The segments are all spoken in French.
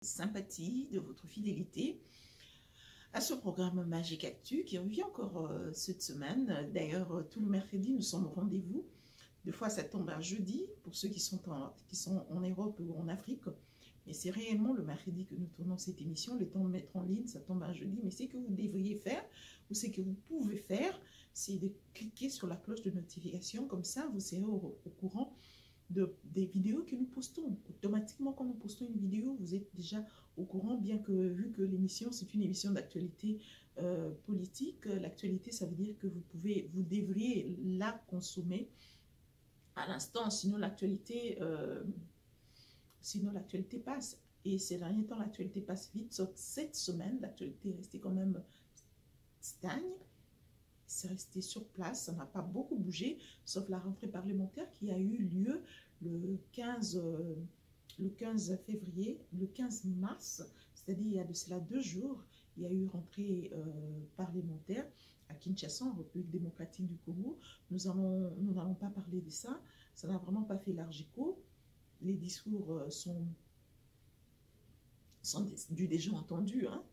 sympathie, de votre fidélité à ce programme Magique Actu qui revient encore cette semaine. D'ailleurs, tout le mercredi, nous sommes au rendez-vous. Des fois, ça tombe un jeudi pour ceux qui sont en Europe ou en Afrique. Mais c'est réellement le mercredi que nous tournons cette émission. Le temps de mettre en ligne, ça tombe un jeudi. Mais ce que vous devriez faire, ou ce que vous pouvez faire, c'est de cliquer sur la cloche de notification. Comme ça, vous serez au courant des vidéos que nous postons. Automatiquement, quand nous postons une vidéo, vous êtes déjà au courant, bien que vu que l'émission, c'est une émission d'actualité politique. L'actualité, ça veut dire que vous devriez la consommer à l'instant, sinon l'actualité passe. Et ces derniers temps, l'actualité passe vite. Sauf cette semaine, l'actualité est restée quand même stagne. C'est resté sur place, ça n'a pas beaucoup bougé, sauf la rentrée parlementaire qui a eu lieu le 15 février, le 15 mars, c'est-à-dire il y a de cela 2 jours, il y a eu rentrée parlementaire à Kinshasa, en République démocratique du Congo. Nous n'allons pas parler de ça, ça n'a vraiment pas fait large écho. Les discours sont du déjà entendu, hein.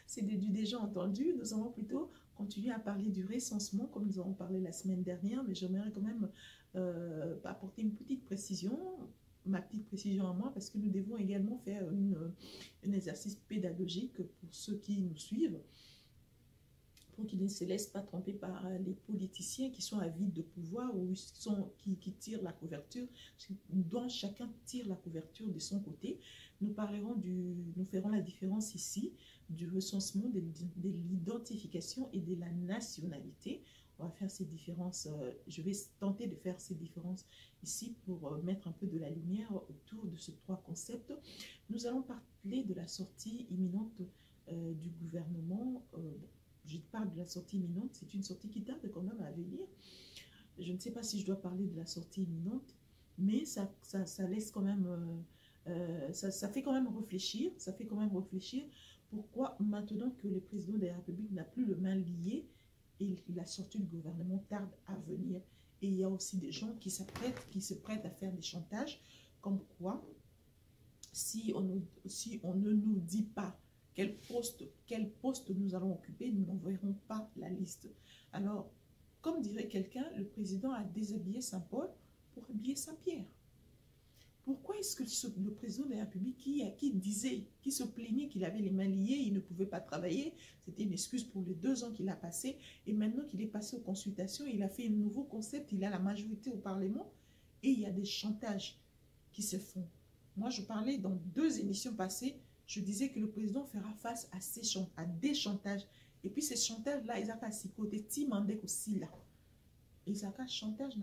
C'est du déjà entendu. Nous allons plutôt continuer à parler du recensement, comme nous avons parlé la semaine dernière, mais j'aimerais quand même apporter une petite précision, ma petite précision à moi, parce que nous devons également faire un exercice pédagogique pour ceux qui nous suivent, pour qu'ils ne se laissent pas tromper par les politiciens qui sont avides de pouvoir ou qui tirent la couverture, dont chacun tire la couverture de son côté. Nous ferons la différence ici du recensement, de l'identification et de la nationalité. On va faire ces différences, je vais tenter de faire ces différences ici pour mettre un peu de la lumière autour de ces 3 concepts. Nous allons parler de la sortie imminente du gouvernement. Je parle de la sortie imminente, c'est une sortie qui tarde quand même à venir. Je ne sais pas si je dois parler de la sortie imminente, mais ça laisse quand même, ça fait quand même réfléchir. Ça fait quand même réfléchir. Pourquoi maintenant que le président de la République n'a plus le main lié et la sortie du gouvernement tarde à venir. Et il y a aussi des gens qui se prêtent à faire des chantages, comme quoi, si on ne nous dit pas quel poste nous allons occuper, nous n'enverrons pas la liste. Alors, comme dirait quelqu'un, le président a déshabillé Saint-Paul pour habiller Saint-Pierre. Pourquoi est-ce que le président de la République qui se plaignait qu'il avait les mains liées, il ne pouvait pas travailler, c'était une excuse pour les 2 ans qu'il a passé, et maintenant qu'il est passé aux consultations, il a fait un nouveau concept, il a la majorité au Parlement, et il y a des chantages qui se font. Moi, je parlais dans 2 émissions passées, je disais que le président fera face à des chantages. Et puis ces chantages-là, ils ont passé côté Timandek aussi là. Ils ont chantage.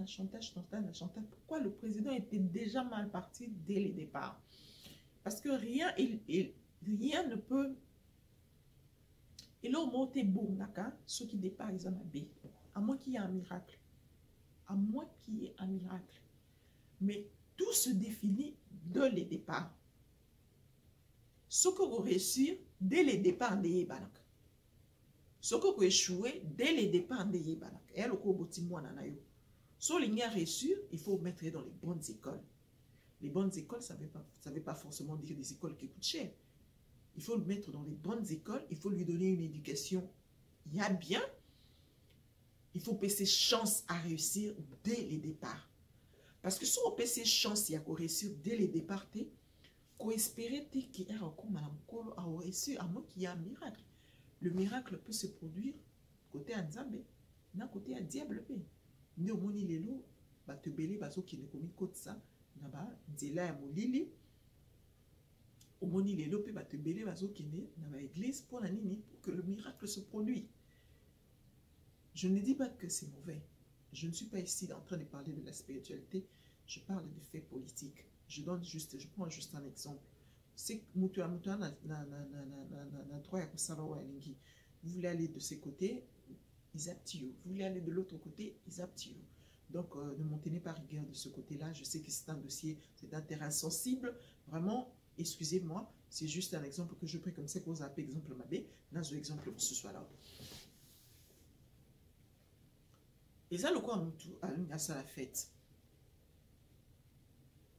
Pourquoi le président était déjà mal parti dès le départ? Parce que rien ne peut. Et là, on monte bon, d'accord? Ceux qui départent, ils ont un B. À moins qu'il y ait un miracle. À moins qu'il y ait un miracle. Mais tout se définit dès le départ. Ce que vous réussissez dès le départ de Yebanak. Ce que vous échouez dès le départ de Yebanak. Et le coup si vous avez réussi, il faut vous mettre dans les bonnes écoles. Les bonnes écoles, ça ne veut pas forcément dire des écoles qui coûtent cher. Il faut le mettre dans les bonnes écoles, il faut lui donner une éducation. Il y a bien. Il faut passer chance à réussir dès le départ. Parce que si on passe chance à réussir dès le départ, qu'on espérait qu'il y a encore Madame Kolo à réussir, à moins qu'il y ait un miracle. Le miracle peut se produire côté à Nzambe, non côté à diable. Ni au moni lelo, ba te belé bazo qui ne commis côté ça, naba dela ya molili. Au moni lelo pe ba te belé bazo qui ne naba église pour la nini pour que le miracle se produise. Je ne dis pas que c'est mauvais. Je ne suis pas ici en train de parler de la spiritualité. Je parle de faits politiques. Je prends juste un exemple. C'est vous voulez aller de ce côté, ils aptillent. Vous voulez aller de l'autre côté, ils aptillent. Donc, ne montez pas rigueur de ce côté-là. Je sais que c'est un dossier, c'est un terrain sensible. Vraiment, excusez-moi, c'est juste un exemple que je prends comme ça, que vous appelez exemple Mabé. Dans un exemple pour ce soir-là. Et ça, le quoi, à ça la fête.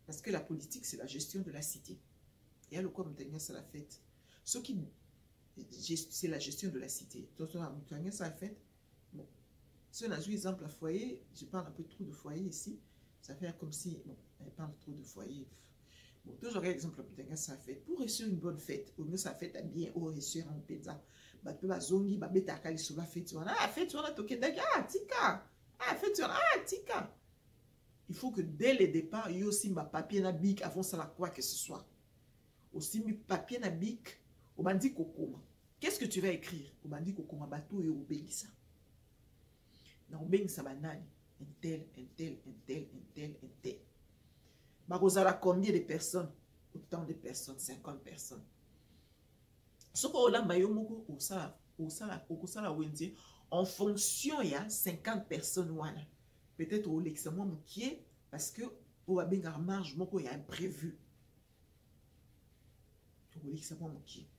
Parce que la politique, c'est la gestion de la cité. il y a le quoi c'est la fête. Ce qui, c'est la gestion de la cité. Donc, ça la fête. Bon, si on a un exemple à foyer, je parle un peu trop de foyer ici. Ça fait comme si, bon, elle parle trop de foyer. Bon, toujours un exemple à ça fête. Pour réussir une bonne fête, au mieux ça fête à bien, au réussir en pizza. Bah, tu vas zongi, bah, bêta kali sur la fête. Ah, fête, on a toqué d'ailleurs, ah, tika. Ah, fête, ah, tika. Il faut que dès le départ, il y ait aussi ma papier na bic avant ça la quoi que ce soit. Aussi mi papier na bic, au bandi kokoma. Qu'est-ce que tu vas écrire? Au bandi kokoma bateau et au bengisa. Dans bengisa banani, un tel. Barozala combien de personnes? Autant de personnes, 50 personnes. Ce qu'on a mayo moko au sala wendi en fonction il y a 50 personnes wana. Peut-être au l'examen moukier parce que au babenga marge moko il y a imprévu. Au l'examen moukier.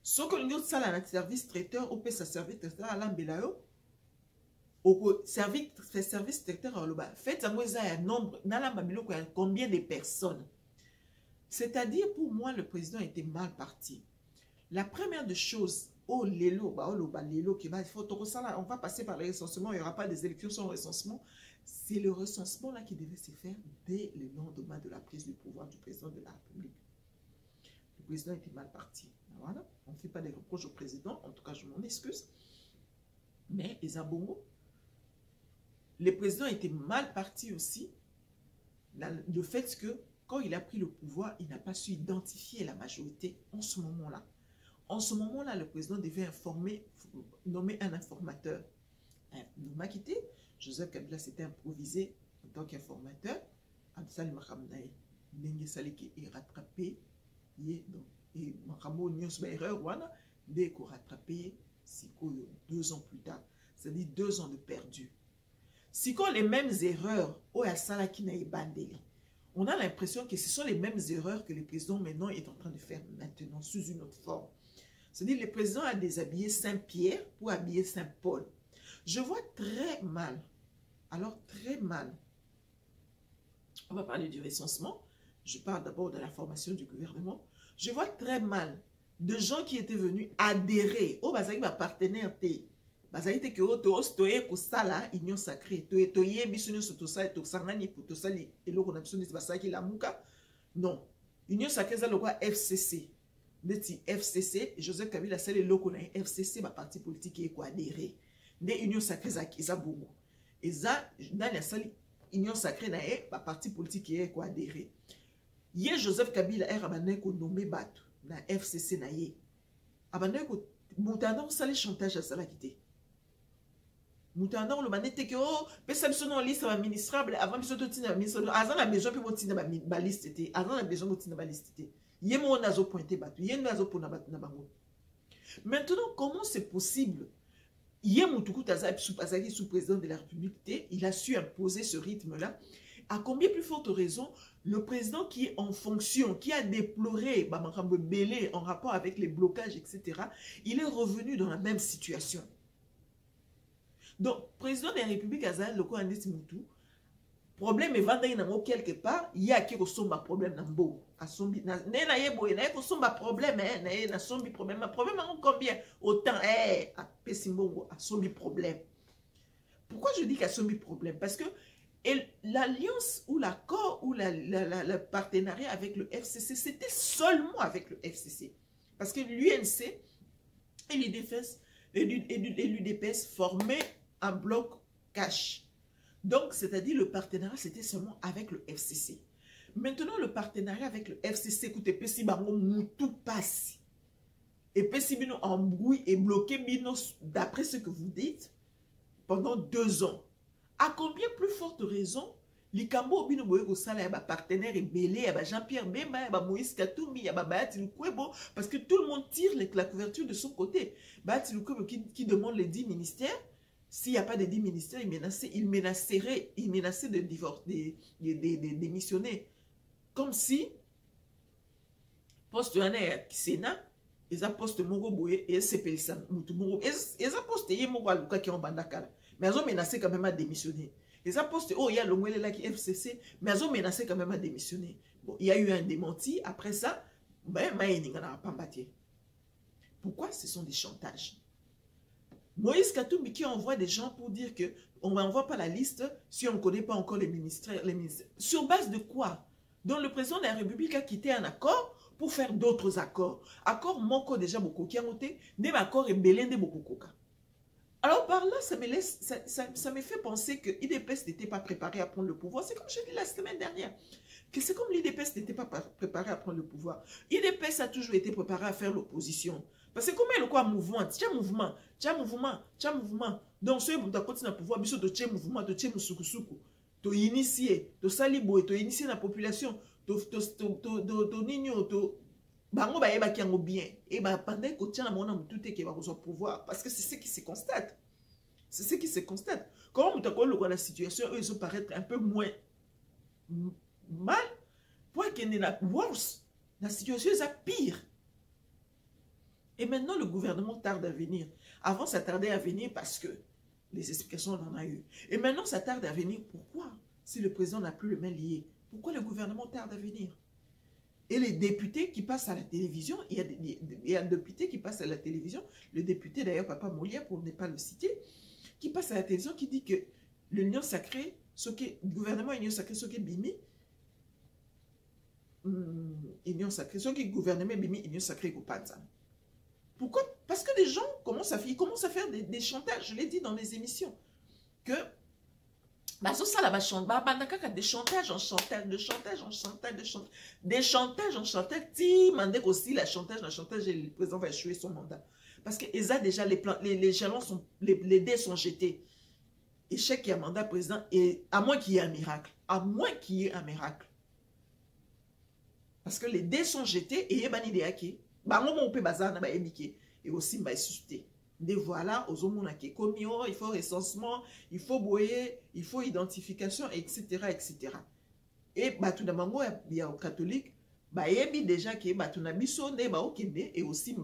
Ce que nous ça la service traiteur ou peut sa service traiteur à l'ambelayo au service traiteur à l'oba. Faites un nombre nala mabilo combien de personnes. C'est-à-dire pour moi le président était mal parti. La première des choses, on va passer par le recensement, il n'y aura pas des élections sans recensement. C'est le recensement là qui devait se faire dès le lendemain de la prise du pouvoir du président de la République. Le président était mal parti. Voilà. On ne fait pas des reproches au président, en tout cas je m'en excuse. Mais les abongos, le président était mal parti aussi. Le fait que quand il a pris le pouvoir, il n'a pas su identifier la majorité en ce moment-là. En ce moment-là, le président devait nommer un informateur. Il m'a quitté. Joseph Kabila s'était improvisé en tant qu'informateur. Absal Mahamnaï, Nengue Saliki est rattrapé. Et Mahamo Nyos Bayreur, dès qu'on rattrapé, c'est 2 ans plus tard. C'est-à-dire 2 ans de perdu. Si qu'on les mêmes erreurs, on a l'impression que ce sont les mêmes erreurs que le président maintenant est en train de faire maintenant sous une autre forme. C'est-à-dire le président a déshabillé Saint-Pierre pour habiller Saint-Paul. Je vois très mal, alors très mal. On va parler du recensement. Je parle d'abord de la formation du gouvernement. Je vois très mal de gens qui étaient venus adhérer au Bazaki ma partenaire T. Bazaki que auto stoye pour ça là, union sacrée. Toye bisunu sur ça et tout ça nani pour tout ça et le qu'on a besoin de Bazaki la muka. Non. Union sacrée ça le quoi FCC. Neti FCC, Joseph Kabila c'est le loco na FCC ma parti politique qui est quoi adhérer. Des union sacrée ça qui ça bobo. Et ça dans la salle union sacrée na ma parti politique qui est quoi adhérer. Hier Joseph Kabila est rabané ko nommé Batu na FCC na ye. Abandé ko moutana ça les chantage à ça la quitter. Moutana le manete que oh personne son liste administrable avant que tout tina ministre azan a besoin pour tina ba liste té azan a besoin pour tina ba liste té. Yemo nazo pointé Batu, yemo nazo pona Batu na bango. Maintenant comment c'est possible? Yemo tuku taza sous président de la République, il a su imposer ce rythme là. À combien plus forte raison, le président qui est en fonction, qui a déploré Bamakambo Belé en rapport avec les blocages, etc., il est revenu dans la même situation. Donc, président de la République, Azal, le quoi Moutou, problème est vendu quelque part, il y a qui ressemble à problème n'ambo. À sombi, na yebo, na yebo somba problème, na sombi problème, problème combien? Autant, à Pessimbongo, à sombi problème. Pourquoi je dis qu'à sombi problème? Parce que l'alliance ou l'accord ou le partenariat avec le FCC, c'était seulement avec le FCC. Parce que l'UNC et l'UDPS formaient un bloc cash. Donc, c'est-à-dire le partenariat, c'était seulement avec le FCC. Maintenant, le partenariat avec le FCC, écoutez, Pessi Bango Moutou passe. Et Pessi Bino embrouille et bloqué Bino, d'après ce que vous dites, pendant 2 ans. À combien plus forte raison, les Cambo Bino Boyego Sala, y a partenaire et Belé, y a Jean-Pierre Bemba, y a Moïse Katoumi, y a Bayati Lukwebo, parce que tout le monde tire la couverture de son côté. Bayati Lukwebo qui demande les 10 ministères. S'il n'y a pas de 10 ministères, il menacerait de démissionner. Comme si, poste qui Sénat, ils ont poste Mogo Boye et CPL Sam, Moutou ils ont poste Mogo Aluka qui est en Bandakara. Mais ils ont menacé quand même à démissionner. Ils ont posté, oh, il y a le Mouele là qui est FCC, mais ils ont menacé quand même à démissionner. Bon, il y a eu un démenti. Après ça, ben, pourquoi ce sont des chantages? Moïse Katumbi qui envoie des gens pour dire que on n'envoie pas la liste si on ne connaît pas encore les ministres. Sur base de quoi? Donc le président de la République a quitté un accord pour faire d'autres accords. Accord moko déjà beaucoup qui a noté, des accords et belende beaucoup coca. Alors par là, ça me fait penser que l'IDPS n'était pas préparé à prendre le pouvoir. C'est comme je l'ai dit la semaine dernière. Que c'est comme l'IDPS n'était pas préparé à prendre le pouvoir. L'IDPS a toujours été préparé à faire l'opposition. Parce que comment il y a quoi mouvement? Tu as mouvement, tu as mouvement, tu as mouvement. Donc, si tu as continué à pouvoir, tu as mouvement, tu as mouvement, tu as initié, tu as salibo, tu as initié la population, tu as nigno, tu bango ba yeba kiango bien. Et bah pendant que tu as mon tout est qui va au pouvoir. Parce que c'est ce qui se constate. C'est ce qui se constate. Quand tu as la situation, eux, ils ont paraître un peu moins mal. Pour qu'il y ait la worse. La situation est pire. Et maintenant, le gouvernement tarde à venir. Avant, ça tardait à venir parce que les explications, on en a eu. Et maintenant, ça tarde à venir. Pourquoi? Si le président n'a plus le main lié. Pourquoi le gouvernement tarde à venir? Et les députés qui passent à la télévision, il y a un député qui passe à la télévision, le député d'ailleurs, Papa Molière, pour ne pas le citer, qui passe à la télévision, qui dit que l'Union sacrée, le gouvernement Union sacrée, ce qui est Bimi, Union sacrée, ce qui est gouvernement Bimi, Union sacrée, Goupanza. Pourquoi? Parce que les gens commencent à faire des chantages, je l'ai dit dans les émissions, que bah, ça là, des chantages en chantage, de chantage en chantage, des chantages en chantage, si mandé aussi la chantage, et le président va échouer son mandat. Parce que ils ont déjà les jalons sont, les dés sont jetés. Échec qui a mandat président, et à moins qu'il y ait un miracle. À moins qu'il y ait un miracle. Parce que les dés sont jetés et il y a une idée qui et aussi m'a suscité. Des voilà, aux hommes il faut recensement, il faut boyer, il faut identification, etc. etc. Et bah, tout d'abord, il y a aux catholiques, bah, il y a déjà qui bah, tout et aussi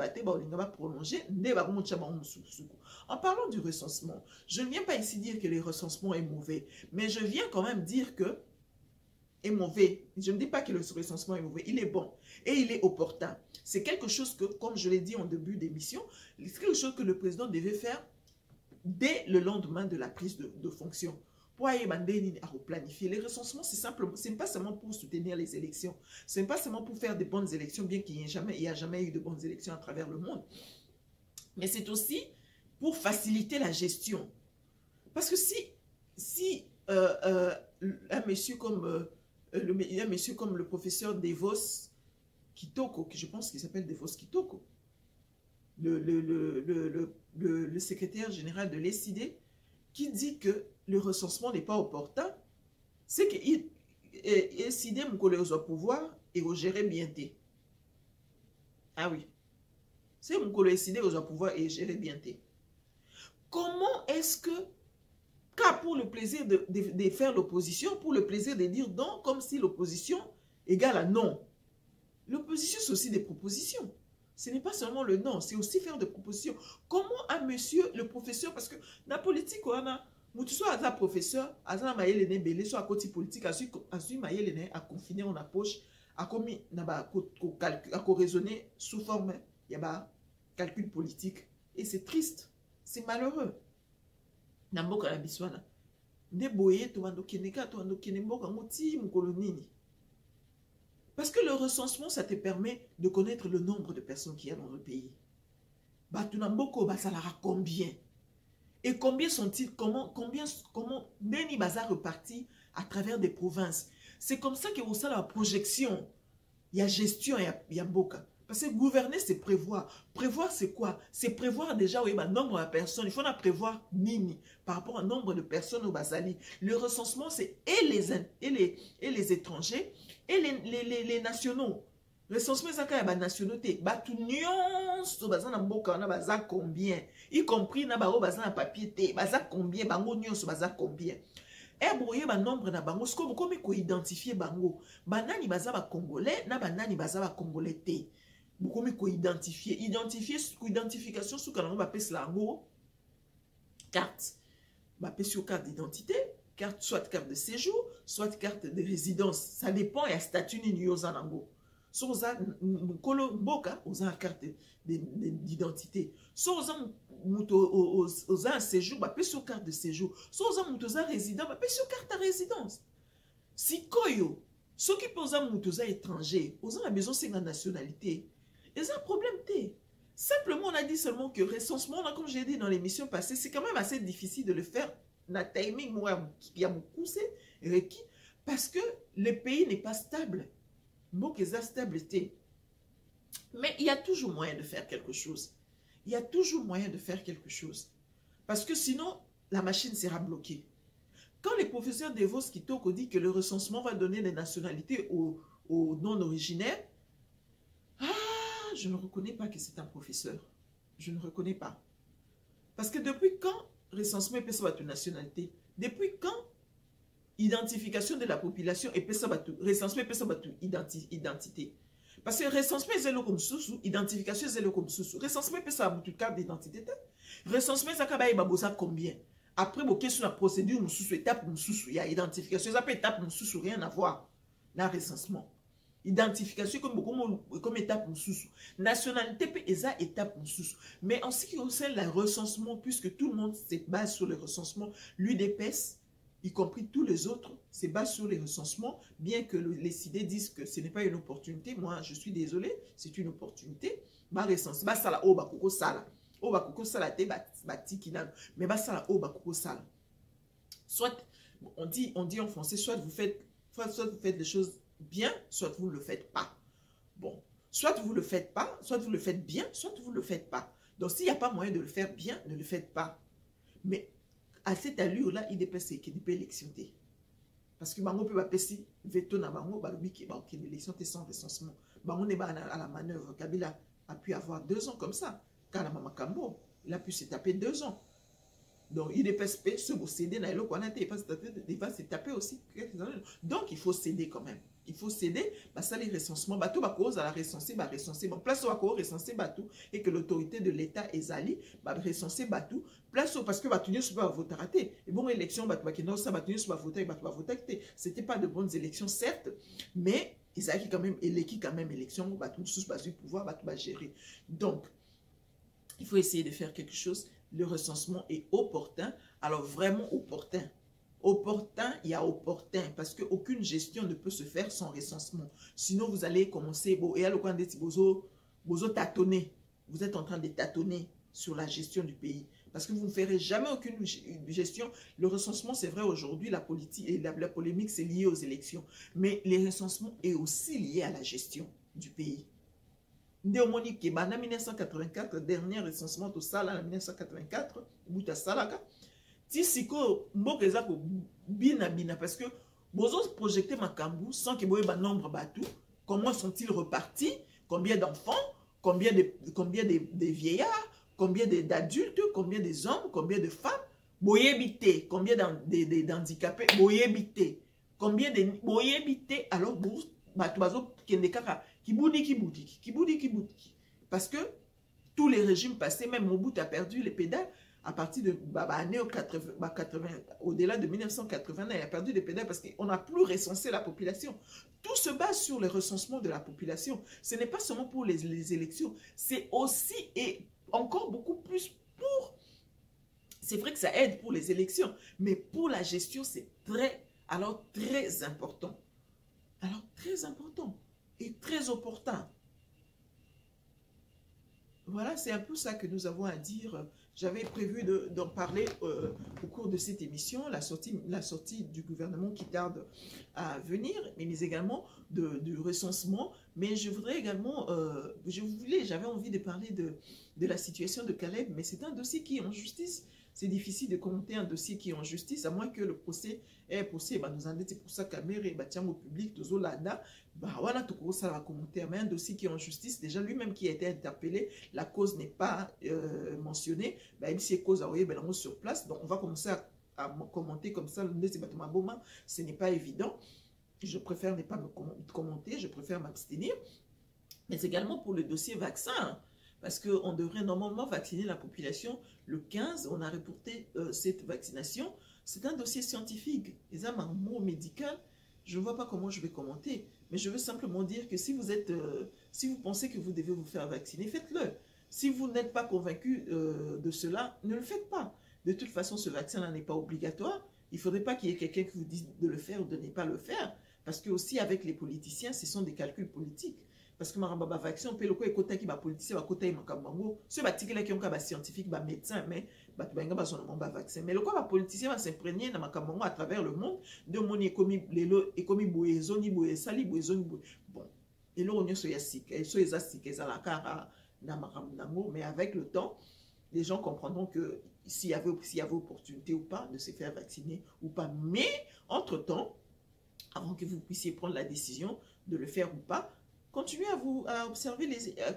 prolonger. En parlant du recensement, je ne viens pas ici dire que le recensement est mauvais, mais je viens quand même dire que est mauvais. Je ne dis pas que le recensement est mauvais, il est bon et il est opportun. C'est quelque chose que, comme je l'ai dit en début d'émission, c'est quelque chose que le président devait faire dès le lendemain de la prise de fonction. Pour planifier les recensements, c'est simplement, ce n'est pas seulement pour soutenir les élections, ce n'est pas seulement pour faire de bonnes élections, bien qu'il n'y ait jamais eu de bonnes élections à travers le monde, mais c'est aussi pour faciliter la gestion. Parce que si un monsieur comme il y a un monsieur comme le professeur Devos Kitoko, que je pense qu'il s'appelle Devos Kitoko, le secrétaire général de l'ESID, qui dit que le recensement n'est pas opportun, c'est que l'ESID au pouvoir et au gérer bien. Ah oui. C'est mon l'ESID au pouvoir et gérer bien. Comment est-ce que car pour le plaisir de faire l'opposition, pour le plaisir de dire non, comme si l'opposition égale à non. L'opposition, c'est aussi des propositions. Ce n'est pas seulement le non, c'est aussi faire des propositions. Comment un monsieur, le professeur, parce que dans la politique, on a, soit un professeur, à côté politique, à confiner en approche, à raisonner sous forme, il y a calcul politique. Et c'est triste, c'est malheureux. Namboka la biswana nde boye to wando keneka to wando kenemboka moti mukolonini. Parce que le recensement, ça te permet de connaître le nombre de personnes qu'il y a dans le pays. Batu namboko basalara combien? Et combien sont-ils, comment Neni Bazar reparti à travers des provinces? C'est comme ça que vous savez la projection. Il y a gestion, il y a mboka. Parce que gouverner, c'est prévoir. Prévoir, c'est quoi? C'est prévoir déjà oui, nombre de personnes. Il faut en prévoir nini par rapport au nombre de personnes au Basali. Le recensement, c'est et les étrangers et les nationaux. Le recensement, c'est quand il y a nationalité. Tout nyonso bazana mboka na baza combien? Y compris na bao bazana papier te. Baza combien? Bango nyonso baza combien? Et broyer ba nombre na bango. Ce qu'on comme ko identifier bango. Banani baza ba congolais na banani baza ba congolais te. Beaucoup mieux identification sous quand on va passer la carte, va passer sur carte d'identité, carte, soit carte de séjour, soit carte de résidence. Ça dépend, il y a statut ni Yozanango. So oza mukolo mboka oza carte d'identité. So oza muto oza séjour ba pe sur carte de séjour. So oza muto oza résident ba pe sur carte de résidence. Si koyo ceux qui posent muto oza étranger, oza a besoin c'est la nationalité. Et ça problème té. Simplement on a dit seulement que recensement là, comme j'ai dit dans l'émission passée, c'est quand même assez difficile de le faire na timing moi qui a beaucoup c'est requis parce que le pays n'est pas stable. Stabilité. Mais il y a toujours moyen de faire quelque chose. Il y a toujours moyen de faire quelque chose. Parce que sinon, la machine sera bloquée. Quand les professeurs de Vos Kitoko dit que le recensement va donner des nationalités aux non-originaires, je ne reconnais pas que c'est un professeur. Je ne reconnais pas. Parce que depuis quand recensement est peut une nationalité? Depuis quand identification de la population et recensement et identité. Parce que recensement est comme sous, identification est comme sous. Recensement est une carte d'identité. Recensement est combien? Après, vous sur la procédure, étape, il y a identification, ça peut étape, rien à voir. Dans recensement. Identification comme étape, nationalité peut être étape, mais en ce qui concerne le recensement, puisque tout le monde se base sur le recensement, l'UDPS, y compris tous les autres, se basent sur les recensements, bien que les CID disent que ce n'est pas une opportunité. Moi, je suis désolé, c'est une opportunité. Bah, recensement, bah, ça la oh, bah, coco sala. Oh, bah, coco sala, te bati kinano. Mais bah, ça la oh, bah, coco sala. Soit, on dit en français, soit vous faites les choses bien, soit vous ne le faites pas. Bon, soit vous ne le faites pas, soit vous le faites bien, soit vous ne le faites pas. Donc, s'il n'y a pas moyen de le faire bien, ne le faites pas. Mais à cette allure-là, il dépêche qu'il peut élection. Parce que Bango peut pas si veto na Bango, Balobi qui élection sans recensement. Bango n'est pas à la manœuvre. Kabila a pu avoir 2 ans comme ça. Quand la Mama Kambo, il a pu se taper 2 ans. Donc il dépêche se céder dans le coin, il va se taper aussi. Donc il faut céder quand même. Il faut céder, ça les recensements, bateau va cause à la recenser, recenser, bon, place au recenser bateau et que l'autorité de l'État est allée, recenser bateau, place au parce que bateau ne pas voter raté. Et bon élection bateau qui non ça bateau ne pas voter, bateau va voter. C'était pas de bonnes élections certes, mais ils avaient quand même élection, bateau sous base du pouvoir, bateau va gérer. Donc il faut essayer de faire quelque chose. Le recensement est opportun, alors vraiment opportun. Opportun, il y a opportun, parce qu'aucune gestion ne peut se faire sans recensement. Sinon, vous allez commencer, et à l'occasion de tâtonner. Vous êtes en train de tâtonner sur la gestion du pays. Parce que vous ne ferez jamais aucune gestion. Le recensement, c'est vrai aujourd'hui, la politique et la polémique, c'est lié aux élections. Mais le recensement est aussi lié à la gestion du pays. Ndéomoni Kebana 1984, dernier recensement au Sala en 1984, Bouta Salaka. Tisiko Mbokeza ko bina parce que bozo projeté Makambu sans que boye ba nombre batou. Comment sont-ils repartis? Combien d'enfants? Combien de vieillards? Combien d'adultes? Combien de hommes? Combien de femmes? Boyebité. Combien d'handicapés? Boyebité. Combien de boyebité? Alors bazo kendekaka Kiboudi. Parce que tous les régimes passés, même Mobutu a perdu les pédales à partir de années 80, au-delà de 1980, il a perdu les pédales parce qu'on n'a plus recensé la population. Tout se base sur le recensement de la population. Ce n'est pas seulement pour les élections, c'est aussi et encore beaucoup plus pour... C'est vrai que ça aide pour les élections, mais pour la gestion, c'est très important. Alors, très important. Et très opportun. Voilà, c'est un peu ça que nous avons à dire. J'avais prévu d'en parler au cours de cette émission, la sortie du gouvernement qui tarde à venir, mais également du recensement. Mais je voudrais également, j'avais envie de parler de la situation de Caleb, mais c'est un dossier qui est en justice. C'est difficile de commenter un dossier qui est en justice, à moins que le procès est poussé. Nous en c'est pour ça caméra et au public, tout là, voilà, tout ça va commenter. Mais un dossier qui est en justice, déjà lui-même qui a été interpellé, la cause n'est pas mentionnée. Il s'est cause à sur place. Donc on va commencer à commenter comme ça. Ce n'est pas évident. Je préfère ne pas me commenter, je préfère m'abstenir. Mais également pour le dossier vaccin. Parce qu'on devrait normalement vacciner la population le 15. On a reporté cette vaccination. C'est un dossier scientifique. Et ça, un mot médical, je ne vois pas comment je vais commenter. Mais je veux simplement dire que si si vous pensez que vous devez vous faire vacciner, faites-le. Si vous n'êtes pas convaincu de cela, ne le faites pas. De toute façon, ce vaccin-là n'est pas obligatoire. Il ne faudrait pas qu'il y ait quelqu'un qui vous dise de le faire ou de ne pas le faire. Parce que aussi avec les politiciens, ce sont des calculs politiques. Parce que maramba vaccin, on peut le quoi qui va politicien, va côté makambango. Ceux qui ont un scientifique, médecin, mais batubenga ba son vaccin. Mais le quoi politicien va s'imprégner dans makambango à travers le monde de mon économie boyezo ni boyesali boyezo ni boye. Bon, et là on est sur yasik, et sur yasik, et ça la cara na makambango. Mais avec le temps, les gens comprendront que s'il y avait opportunité ou pas de se faire vacciner ou pas. Mais entre-temps, avant que vous puissiez prendre la décision de le faire ou pas, continuez à observer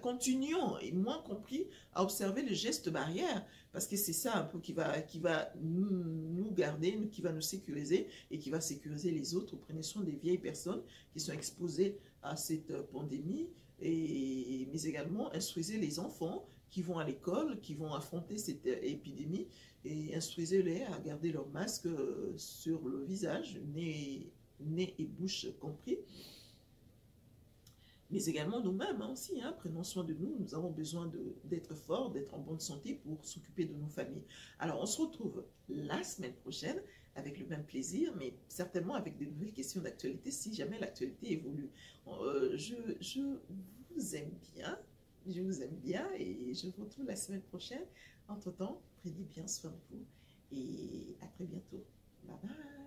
continuons, et moins compris, à observer les gestes barrières, parce que c'est ça un peu qui va nous garder, qui va nous sécuriser et qui va sécuriser les autres. Prenez soin des vieilles personnes qui sont exposées à cette pandémie, mais également instruisez les enfants qui vont à l'école, qui vont affronter cette épidémie, et instruisez-les à garder leur masque sur le visage, nez et bouche compris. Mais également nous-mêmes aussi, prenons soin de nous. Nous avons besoin d'être forts, d'être en bonne santé pour s'occuper de nos familles. Alors, on se retrouve la semaine prochaine avec le même plaisir, mais certainement avec de nouvelles questions d'actualité si jamais l'actualité évolue. Je vous aime bien, et je vous retrouve la semaine prochaine. Entre-temps, prenez bien soin de vous et à très bientôt. Bye bye.